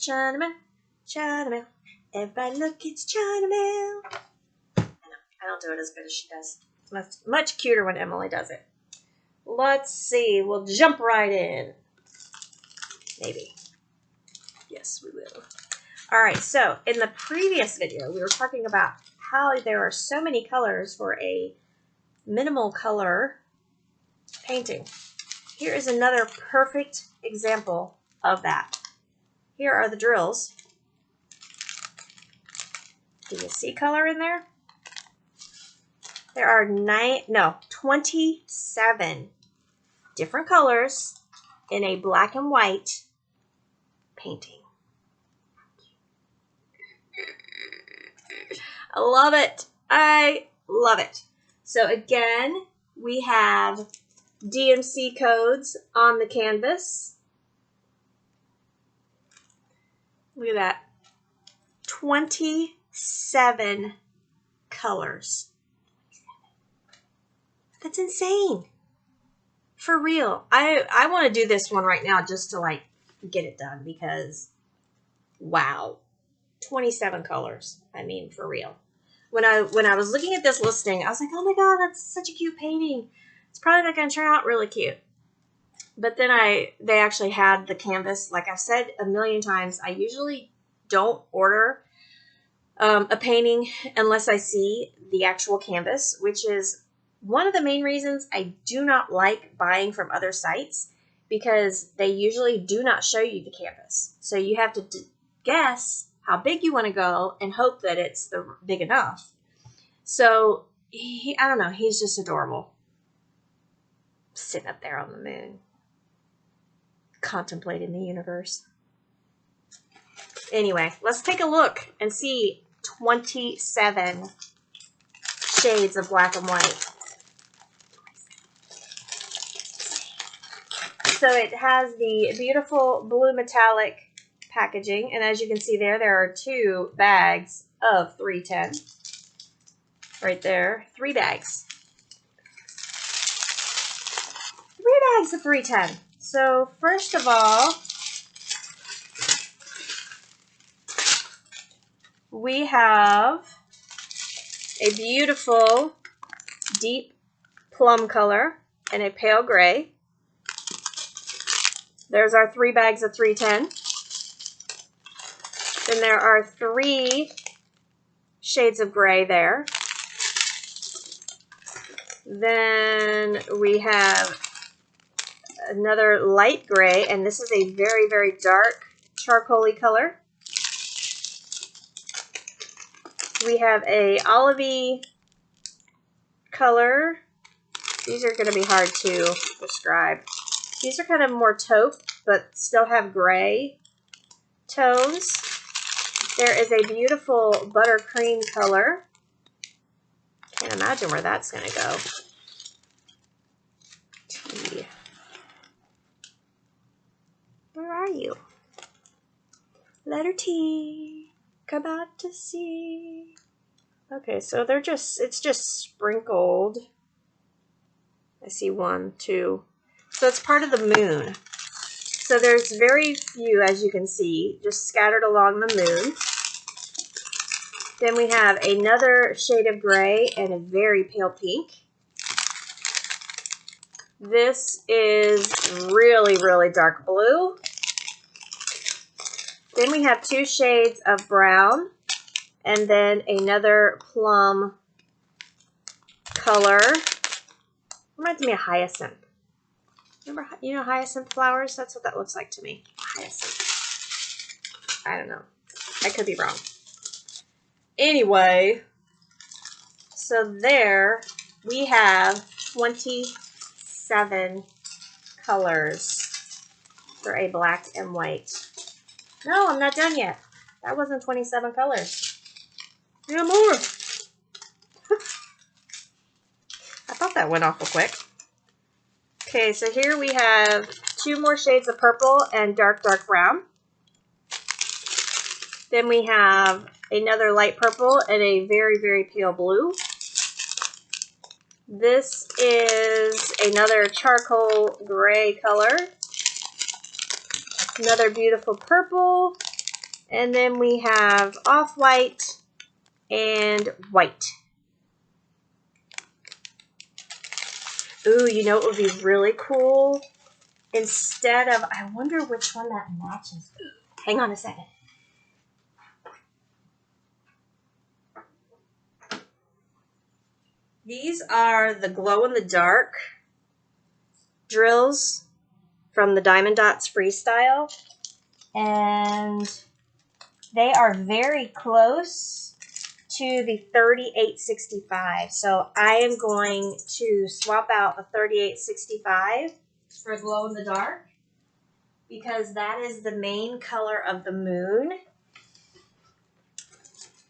China mail. Everybody look, it's China mail. I don't do it as good as she does. It's much cuter when Emily does it. Let's see. We'll jump right in. Maybe. Yes, we will. All right. So in the previous video, we were talking about how there are so many colors for a minimal color painting. Here is another perfect example of that. Here are the drills. Do you see color in there? There are 27 different colors in a black and white painting. I love it. I love it. So again, we have DMC codes on the canvas. Look at that. 27 colors. That's insane. For real. I want to do this one right now just to like get it done because wow. 27 colors. I mean, for real. When I was looking at this listing, I was like, oh my god, that's such a cute painting. It's probably not going to turn out really cute. But then they actually had the canvas. Like I've said a million times, I usually don't order a painting unless I see the actual canvas, which is one of the main reasons I do not like buying from other sites because they usually do not show you the canvas. So you have to guess how big you want to go and hope that it's big enough. So I don't know, he's just adorable. Sitting up there on the moon, contemplating the universe. Anyway, let's take a look and see 27 shades of black and white. So it has the beautiful blue metallic packaging, and as you can see there are 2 bags of 310. Right there, 3 bags. 3 bags of 310. So first of all, we have a beautiful deep plum color and a pale gray. There's our 3 bags of 310. Then there are 3 shades of gray there. Then we have another light gray, and this is a very, very dark charcoaly color. We have a olivey color. These are going to be hard to describe. These are kind of more taupe, but still have gray tones. There is a beautiful buttercream color. Can't imagine where that's going to go. T. Where are you? Letter T. Come out to see. Okay, so it's just sprinkled. I see 1, 2. So it's part of the moon. So there's very few, as you can see, just scattered along the moon. Then we have another shade of gray and a very pale pink. This is really, really dark blue. Then we have 2 shades of brown and then another plum color. Reminds me of hyacinth. Remember, you know, hyacinth flowers? That's what that looks like to me. Hyacinth. I don't know. I could be wrong. Anyway, so there we have 27 colors for a black and white. No, I'm not done yet. That wasn't 27 colors. We got more. I thought that went awful quick. Okay, so here we have 2 more shades of purple and dark, dark brown. Then we have another light purple and a very, very pale blue. This is another charcoal gray color. Another beautiful purple. And then we have off-white and white. Ooh, you know what would be really cool? Instead of, I wonder which one that matches. Hang on a second. These are the glow-in-the-dark drills from the Diamond Dots Freestyle. And they are very close to the 3865. So I am going to swap out the 3865 for glow-in-the-dark because that is the main color of the moon.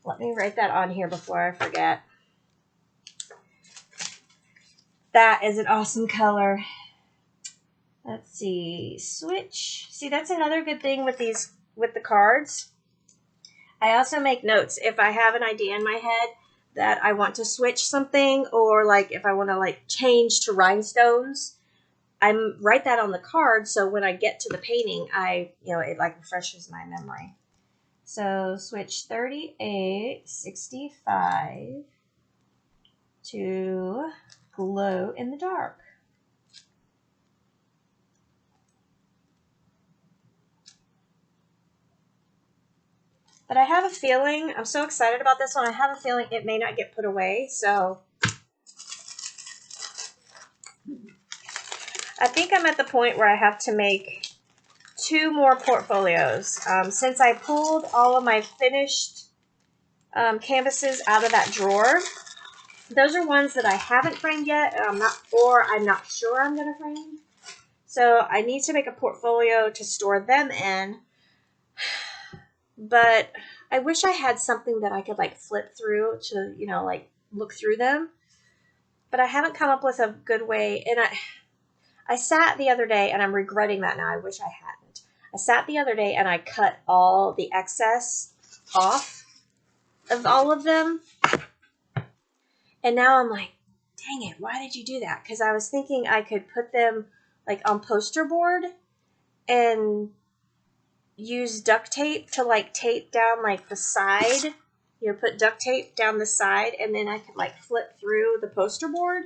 Let me write that on here before I forget. That is an awesome color. Let's see, switch. See, that's another good thing with these, with the cards. I also make notes if I have an idea in my head that I want to switch something, or like if I want to like change to rhinestones, I write that on the card. So when I get to the painting, it like refreshes my memory. So switch 3865 to glow in the dark. But I have a feeling, I'm so excited about this one, I have a feeling it may not get put away, so I think I'm at the point where I have to make 2 more portfolios. Since I pulled all of my finished canvases out of that drawer, those are ones that I haven't framed yet, and I'm not sure I'm going to frame. So I need to make a portfolio to store them in. But I wish I had something that I could like flip through to, like look through them. But I haven't come up with a good way. And I sat the other day, and I'm regretting that now. I wish I hadn't. I sat the other day and I cut all the excess off of all of them. And now I'm like, dang it, why did you do that? Because I was thinking I could put them like on poster board and use duct tape to like tape down like the side, put duct tape down the side, and then I could like flip through the poster board.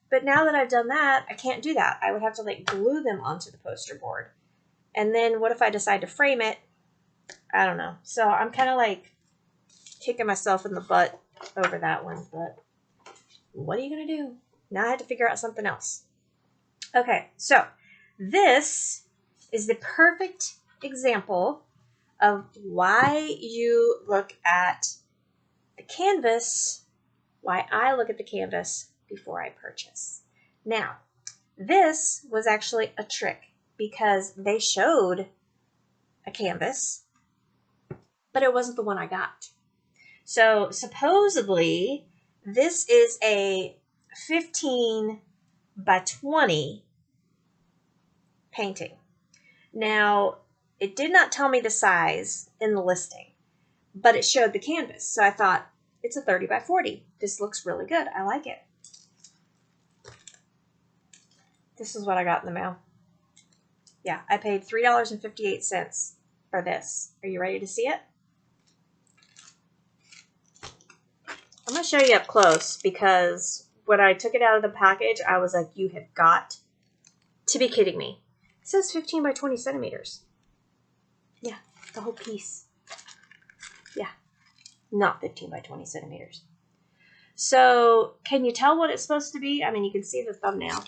But now that I've done that, I can't do that. I would have to like glue them onto the poster board. And then what if I decide to frame it? I don't know. So I'm kind of like kicking myself in the butt over that one, but what are you going to do? Now I have to figure out something else. Okay, so this is the perfect example of why you look at the canvas, why I look at the canvas before I purchase. Now, this was actually a trick because they showed a canvas, but it wasn't the one I got. So supposedly, this is a 15 by 20 painting. Now, it did not tell me the size in the listing, but it showed the canvas. So I thought, it's a 30 by 40. This looks really good. I like it. This is what I got in the mail. Yeah, I paid $3.58 for this. Are you ready to see it? I'm going to show you up close because when I took it out of the package, I was like, you have got to be kidding me. It says 15 by 20 centimeters. Yeah, the whole piece. Yeah, not 15 by 20 centimeters. So, can you tell what it's supposed to be? I mean, you can see the thumbnail.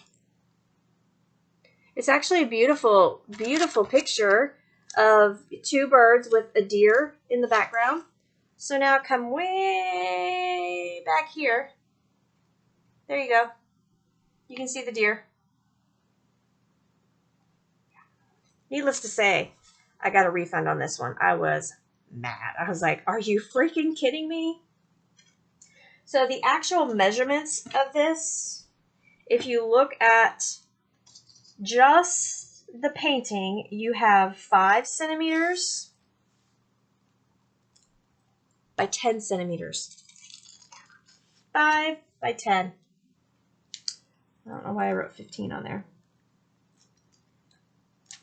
It's actually a beautiful, beautiful picture of 2 birds with a deer in the background. So now come way back here. There you go. You can see the deer. Needless to say, I got a refund on this one. I was mad. I was like, are you freaking kidding me? So the actual measurements of this, if you look at just the painting, you have 5 centimeters by 10 centimeters. 5 by 10. I don't know why I wrote 15 on there.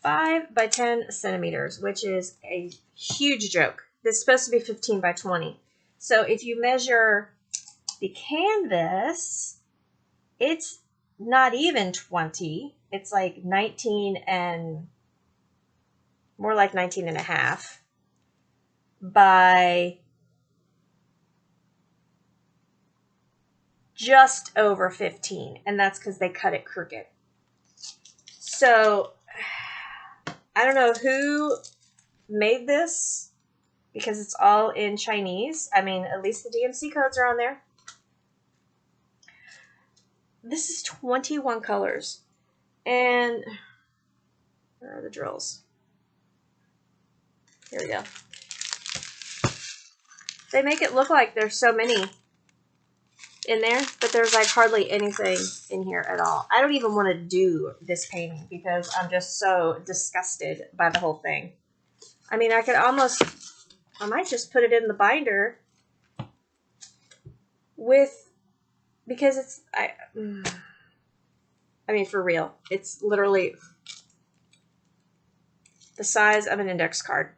5 by 10 centimeters, which is a huge joke. This is supposed to be 15 by 20. So if you measure the canvas, it's not even 20. It's like 19 and more like 19 and a half by just over 15. And that's because they cut it crooked. So I don't know who made this because it's all in Chinese. I mean, at least the DMC codes are on there. This is 21 colors. And where are the drills? Here we go. They make it look like there's so many in there, but there's like hardly anything in here at all. I don't even want to do this painting because I'm just so disgusted by the whole thing. I mean, I might just put it in the binder because it's, I mean, for real, it's literally the size of an index card.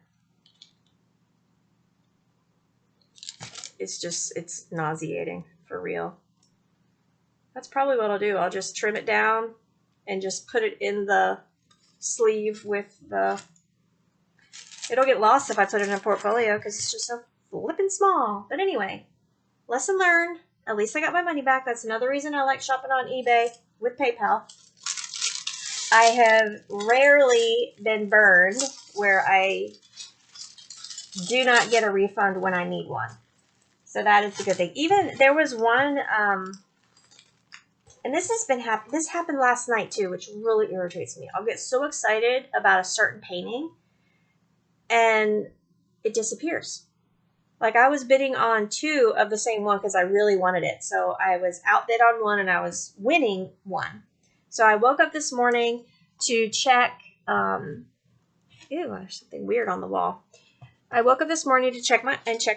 It's nauseating, for real. That's probably what I'll do. I'll just trim it down and just put it in the sleeve with the... It'll get lost if I put it in a portfolio because it's just so flippin' small. But anyway, lesson learned. At least I got my money back. That's another reason I like shopping on eBay with PayPal. I have rarely been burned where I do not get a refund when I need one. So that is a good thing. Even there was one, and this happened last night too, which really irritates me. I'll get so excited about a certain painting and it disappears. Like I was bidding on 2 of the same one because I really wanted it. So I was outbid on one and I was winning one. So I woke up this morning to check, ew, there's something weird on the wall. I woke up this morning to checked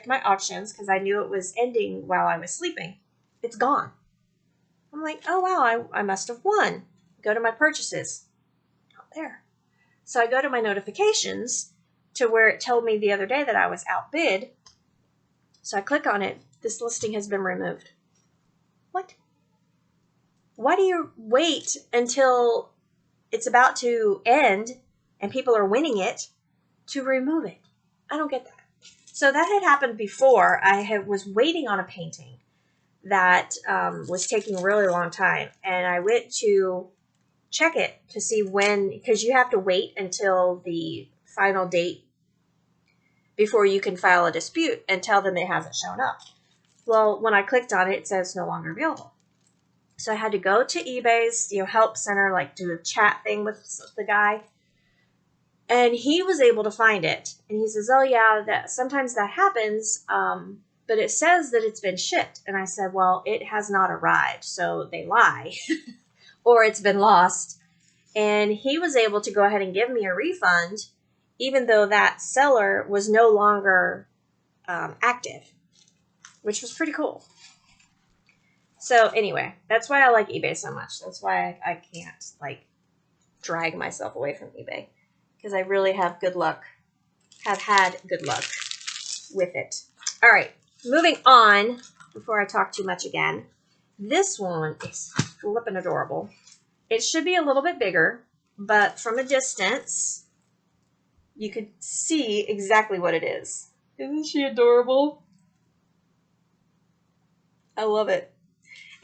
my auctions because I knew it was ending while I was sleeping. It's gone. I'm like, oh wow, I must have won. Go to my purchases. Not there. So I go to my notifications to where it told me the other day that I was outbid. So I click on it. This listing has been removed. What? Why do you wait until it's about to end and people are winning it to remove it? I don't get that. So that had happened before. I was waiting on a painting that was taking a really long time. And I went to check it to see when, because you have to wait until the final date before you can file a dispute and tell them it hasn't shown up. Well, when I clicked on it, it says no longer available. So I had to go to eBay's help center, like do a chat thing with the guy. And he was able to find it. And he says, oh yeah, that sometimes that happens, but it says that it's been shipped. And I said, well, it has not arrived, so they lie. Or it's been lost. And he was able to go ahead and give me a refund, even though that seller was no longer active, which was pretty cool. So anyway, that's why I like eBay so much. That's why I can't like drag myself away from eBay. Because I really have good luck, have had good luck with it. All right, moving on before I talk too much again. This one is flippin' adorable. It should be a little bit bigger, but from a distance, you could see exactly what it is. Isn't she adorable? I love it.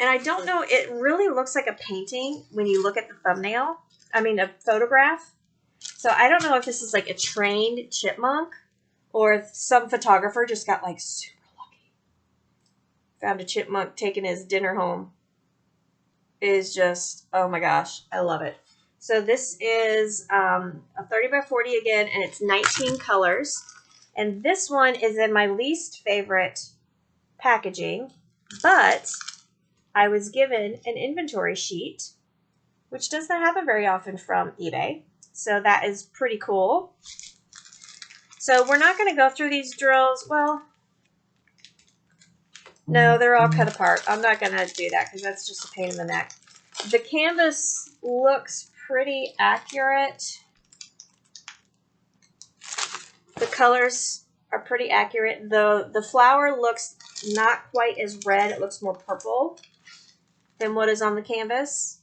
And I don't know, it really looks like a painting when you look at the thumbnail. I mean, a photograph. So I don't know if this is like a trained chipmunk or if some photographer just got like super lucky. Found a chipmunk taking his dinner home. It is just, oh my gosh, I love it. So this is a 30 by 40 again, and it's 19 colors. And this one is in my least favorite packaging, but I was given an inventory sheet, which does not happen very often from eBay. So that is pretty cool. So we're not going to go through these drills. Well, no, they're all cut apart. I'm not going to do that because that's just a pain in the neck. The canvas looks pretty accurate. the colors are pretty accurate. The flower looks not quite as red. It looks more purple than what is on the canvas.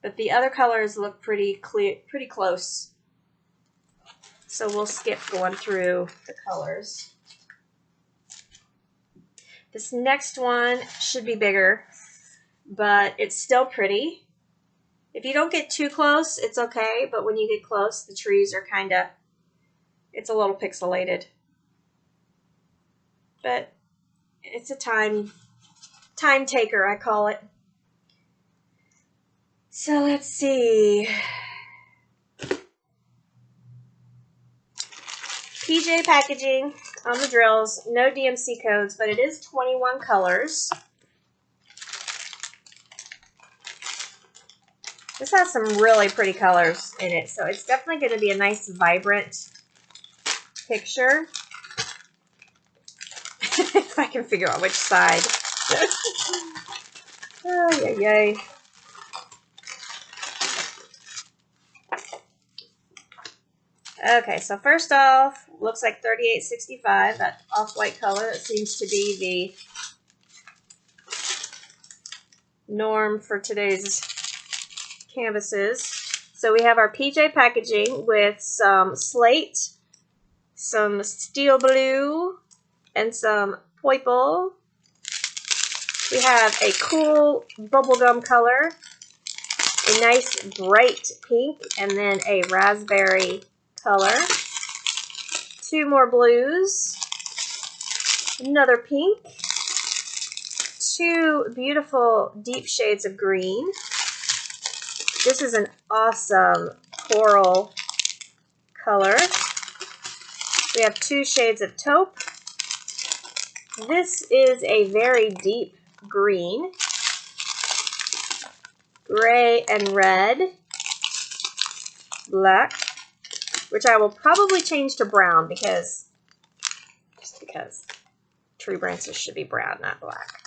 But the other colors look pretty clear, pretty close. So we'll skip going through the colors. This next one should be bigger, but it's still pretty. If you don't get too close, it's okay, but when you get close, the trees are kind of, it's a little pixelated. But it's a time taker, I call it. So let's see. PJ packaging on the drills, no DMC codes, but it is 21 colors. This has some really pretty colors in it, so it's definitely going to be a nice, vibrant picture. If I can figure out which side. Oh, yay, yay. Okay, so first off, looks like 3865, that off-white color. That seems to be the norm for today's canvases. So we have our PJ packaging with some slate, some steel blue, and some purple. We have a cool bubblegum color, a nice bright pink, and then a raspberry color. Two more blues, another pink, two beautiful deep shades of green. This is an awesome coral color. We have two shades of taupe. This is a very deep green, gray and red, black, which I will probably change to brown because tree branches should be brown, not black.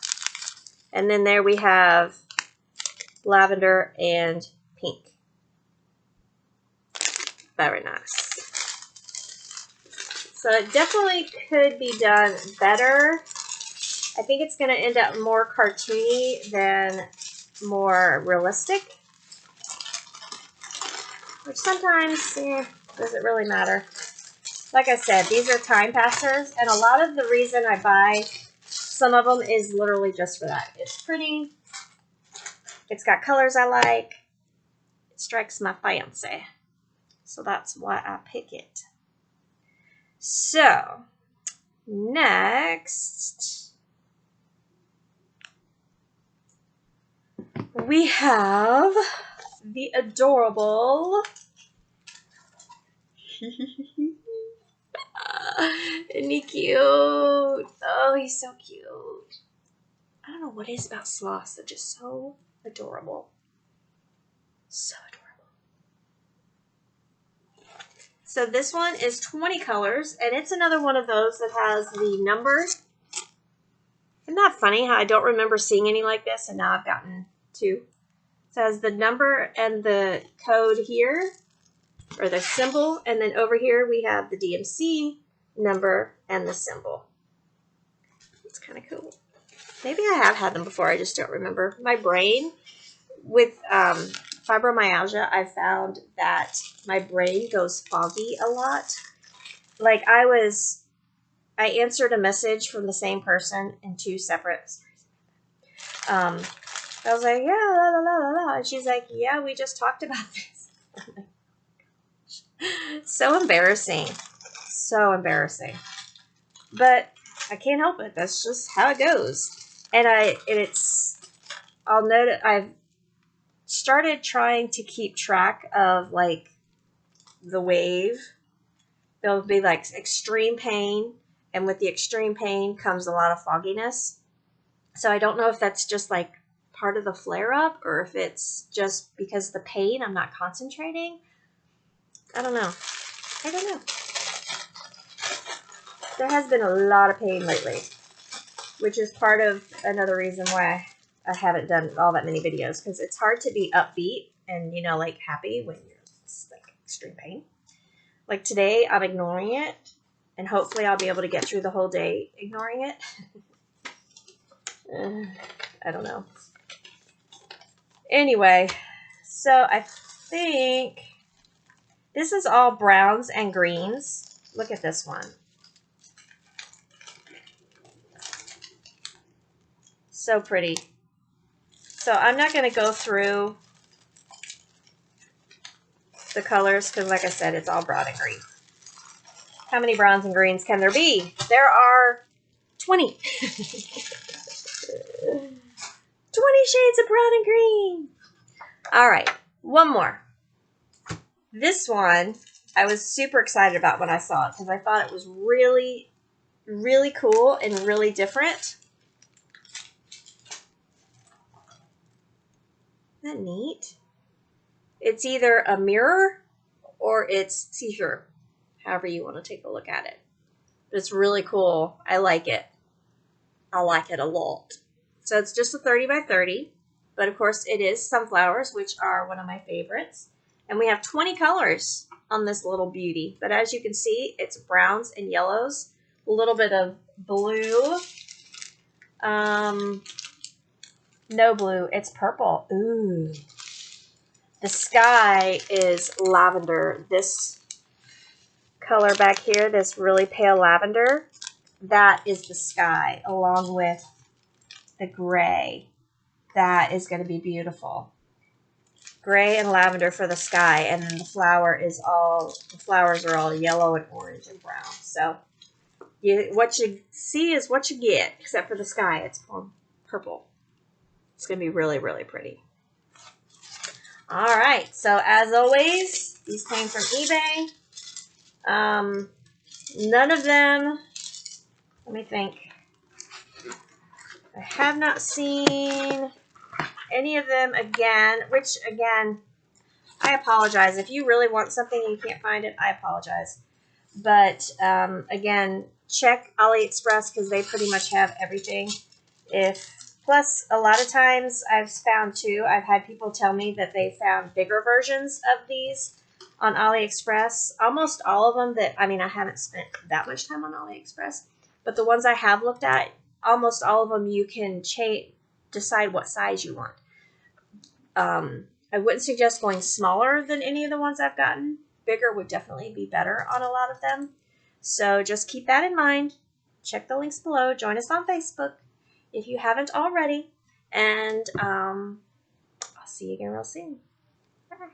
And then there we have lavender and pink. Very nice. So it definitely could be done better. I think it's going to end up more cartoony than more realistic. Which sometimes, doesn't really matter. Like I said, these are time passers, and a lot of the reason I buy some of them is literally just for that. It's pretty. It's got colors I like. It strikes my fancy. So that's why I pick it. So, next, we have the adorable isn't he cute? Oh, he's so cute. I don't know what it is about sloths. They're just so adorable. So adorable. So this one is 20 colors, and it's another one of those that has the number. Isn't that funny how I don't remember seeing any like this, and now I've gotten two. So it has the number and the code here, or the symbol, and then over here we have the DMC number and the symbol. It's kind of cool. Maybe I have had them before, I just don't remember. My brain, with fibromyalgia, I found that my brain goes foggy a lot. Like I answered a message from the same person in two separate, I was like, yeah, la, la, la, la, la. And she's like, yeah, we just talked about this. So embarrassing. So embarrassing. But I can't help it. That's just how it goes. And I'll note it, I've started trying to keep track of like the wave. There'll be like extreme pain, and with the extreme pain comes a lot of fogginess. So I don't know if that's just like part of the flare-up, or if it's just because of the pain I'm not concentrating. I don't know. There has been a lot of pain lately, which is part of another reason why I haven't done all that many videos, because it's hard to be upbeat and, like happy when you're like extreme pain. Like today, I'm ignoring it, and hopefully I'll be able to get through the whole day ignoring it. I don't know. Anyway, so I think this is all browns and greens. Look at this one. So pretty. So I'm not going to go through the colors because, like I said, it's all brown and green. How many browns and greens can there be? There are 20. 20 shades of brown and green. All right, one more. This one I was super excited about when I saw it because I thought it was really, really cool and really different. Isn't that neat? It's either a mirror or it's see-through, however you want to take a look at it. But it's really cool. I like it. I like it a lot. So it's just a 30 by 30, but of course it is sunflowers, which are one of my favorites. And we have 20 colors on this little beauty. But as you can see, it's browns and yellows, a little bit of blue. No blue, it's purple. Ooh. The sky is lavender. This color back here, this really pale lavender, that is the sky, along with the gray. That is going to be beautiful. Gray and lavender for the sky, and then the flowers are all yellow and orange and brown. So what you see is what you get, except for the sky. It's purple. It's going to be really, really pretty. All right, so as always, these came from eBay. None of them, let me think. I have not seen any of them again, which again, I apologize. If you really want something and you can't find it, I apologize. But again, check AliExpress because they pretty much have everything. Plus, a lot of times I've had people tell me that they found bigger versions of these on AliExpress. Almost all of them I haven't spent that much time on AliExpress, but the ones I have looked at, almost all of them you can decide what size you want. I wouldn't suggest going smaller than any of the ones I've gotten. Bigger would definitely be better on a lot of them. So just keep that in mind. Check the links below. Join us on Facebook if you haven't already. And I'll see you again real soon. Bye.